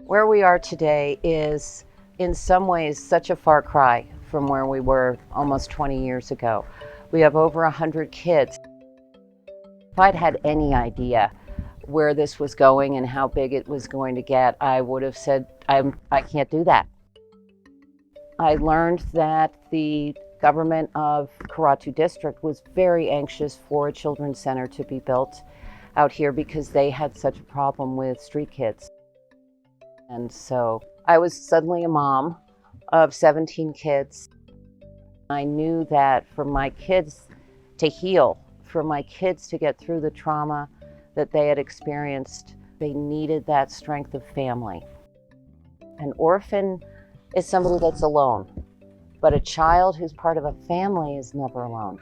Where we are today is in some ways such a far cry from where we were almost 20 years ago. We have over 100 kids. If I'd had any idea where this was going and how big it was going to get, I would have said, I can't do that. I learned that the government of Karatu district was very anxious for a children's center to be built out here because they had such a problem with street kids. And so I was suddenly a mom of 17 kids. I knew that for my kids to heal, for my kids to get through the trauma that they had experienced, they needed that strength of family. An orphan is somebody that's alone, but a child who's part of a family is never alone.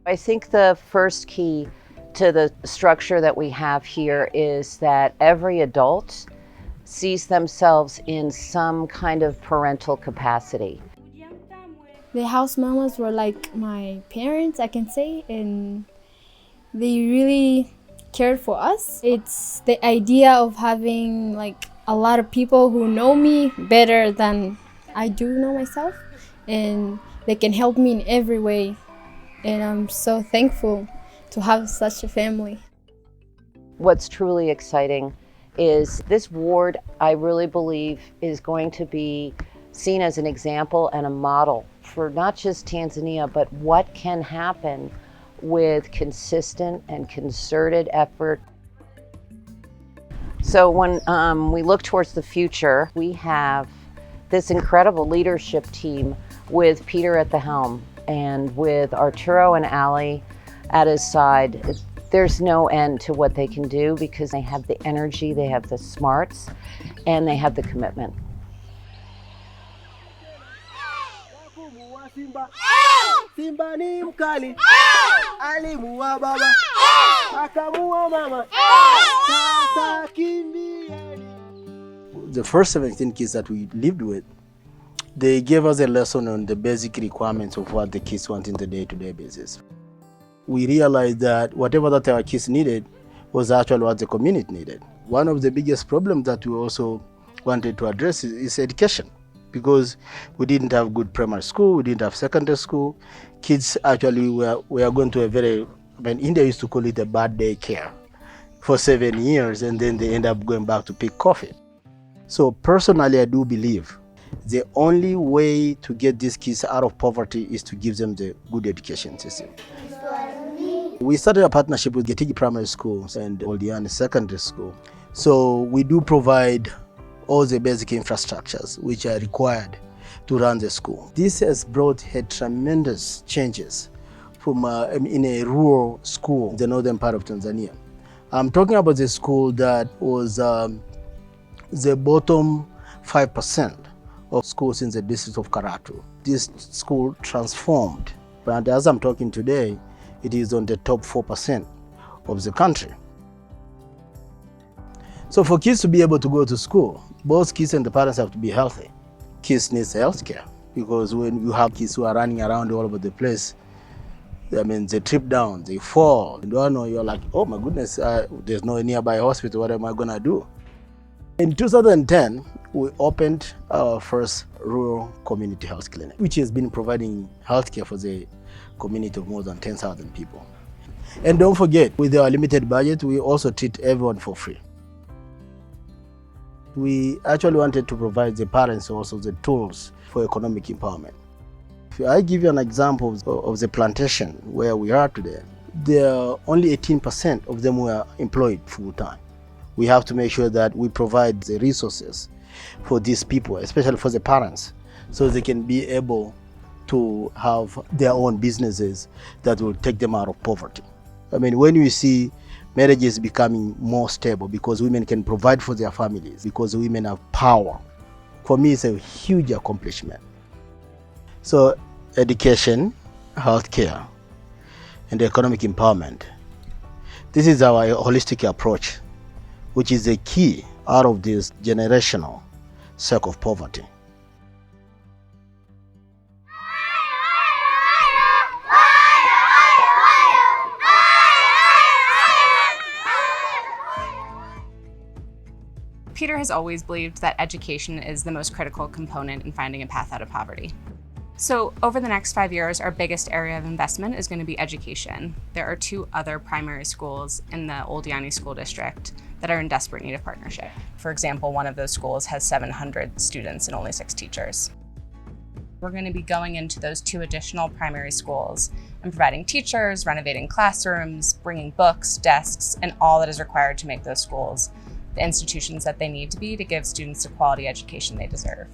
I think the first key to the structure that we have here is that every adult sees themselves in some kind of parental capacity. The house mamas were like my parents, I can say, and they really cared for us. It's the idea of having like a lot of people who know me better than I do know myself, and they can help me in every way. And I'm so thankful to have such a family. What's truly exciting is this ward, I really believe, is going to be seen as an example and a model for not just Tanzania, but what can happen with consistent and concerted effort. So when we look towards the future, we have this incredible leadership team with Peter at the helm and with Arturo and Ali at his side. There's no end to what they can do because they have the energy, they have the smarts, and they have the commitment. Simba ni mkali, alimuua baba, akamuua mama, sasa kimbieni. The first 17 kids that we lived with, they gave us a lesson on the basic requirements of what the kids want in the day-to-day basis. We realized that whatever that our kids needed was actually what the community needed. One of the biggest problems that we also wanted to address is education, because we didn't have good primary school, we didn't have secondary school. Kids actually were going to a very, India used to call it a bad day care for 7 years, and then they end up going back to pick coffee. So personally, I do believe the only way to get these kids out of poverty is to give them the good education system. We started a partnership with Getigi Primary Schools and Oldiani Secondary School. So we do provide all the basic infrastructures which are required to run the school. This has brought tremendous changes from in a rural school in the northern part of Tanzania. I'm talking about the school that was the bottom 5% of schools in the district of Karatu. This school transformed, and as I'm talking today, it is on the top 4% of the country. So for kids to be able to go to school, both kids and the parents have to be healthy. Kids need health care, because when you have kids who are running around all over the place, they trip down, they fall. You're like, oh my goodness, there's no nearby hospital, what am I gonna do? In 2010, we opened our first rural community health clinic, which has been providing healthcare for the community of more than 10,000 people. And don't forget, with our limited budget, we also treat everyone for free. We actually wanted to provide the parents also the tools for economic empowerment. If I give you an example of the plantation where we are today, there are only 18% of them were employed full-time. We have to make sure that we provide the resources for these people, especially for the parents, so they can be able to have their own businesses that will take them out of poverty. When you see marriages becoming more stable because women can provide for their families, because women have power, for me it's a huge accomplishment. So education, healthcare, and economic empowerment, this is our holistic approach, which is the key out of this generational circle of poverty. Peter has always believed that education is the most critical component in finding a path out of poverty. So over the next 5 years, our biggest area of investment is going to be education. There are 2 other primary schools in the Old Yanni School District that are in desperate need of partnership. For example, one of those schools has 700 students and only 6 teachers. We're going to be going into those 2 additional primary schools and providing teachers, renovating classrooms, bringing books, desks, and all that is required to make those schools the institutions that they need to be to give students the quality education they deserve.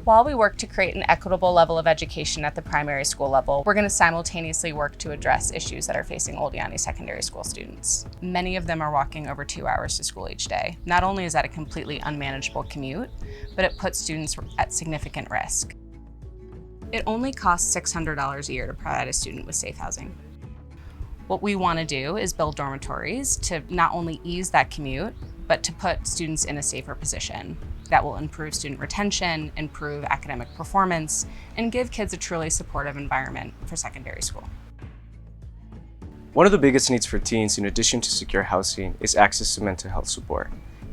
While we work to create an equitable level of education at the primary school level, we're going to simultaneously work to address issues that are facing Old Yanni secondary school students. Many of them are walking over 2 hours to school each day. Not only is that a completely unmanageable commute, but it puts students at significant risk. It only costs $600 a year to provide a student with safe housing. What we want to do is build dormitories to not only ease that commute, but to put students in a safer position that will improve student retention, improve academic performance, and give kids a truly supportive environment for secondary school. One of the biggest needs for teens, in addition to secure housing, is access to mental health support.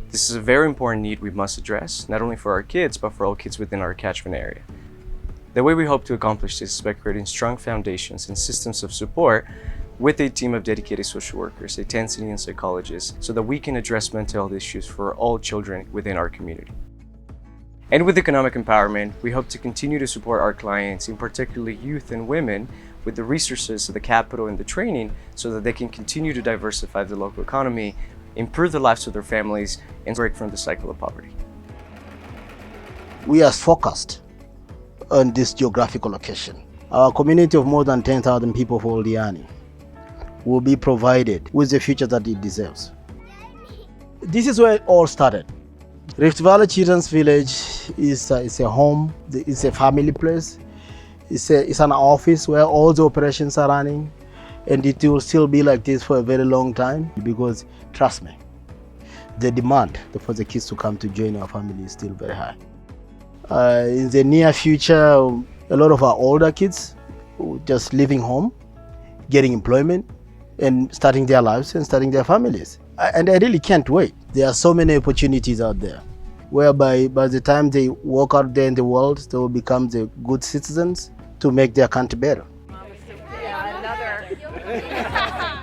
This is a very important need we must address, not only for our kids, but for all kids within our catchment area. The way we hope to accomplish this is by creating strong foundations and systems of support with a team of dedicated social workers, a Tanzanian psychologist, so that we can address mental health issues for all children within our community. And with economic empowerment, we hope to continue to support our clients, in particular youth and women, with the resources, the capital, and the training so that they can continue to diversify the local economy, improve the lives of their families, and break from the cycle of poverty. We are focused on this geographical location. Our community of more than 10,000 people for Old Yanni will be provided with the future that it deserves. This is where it all started. RiftValleyChildren'sVillage is a home, it's a family place, it's an office where all the operations are running, and it will still be like this for a very long time, because trust me, the demand for the kids to come to join our family is still very high. In the near future, a lot of our older kids just leaving home, getting employment, and starting their lives and starting their families. And I really can't wait. There are so many opportunities out there, whereby by the time they walk out there in the world, they will become the good citizens to make their country better. Yeah, another.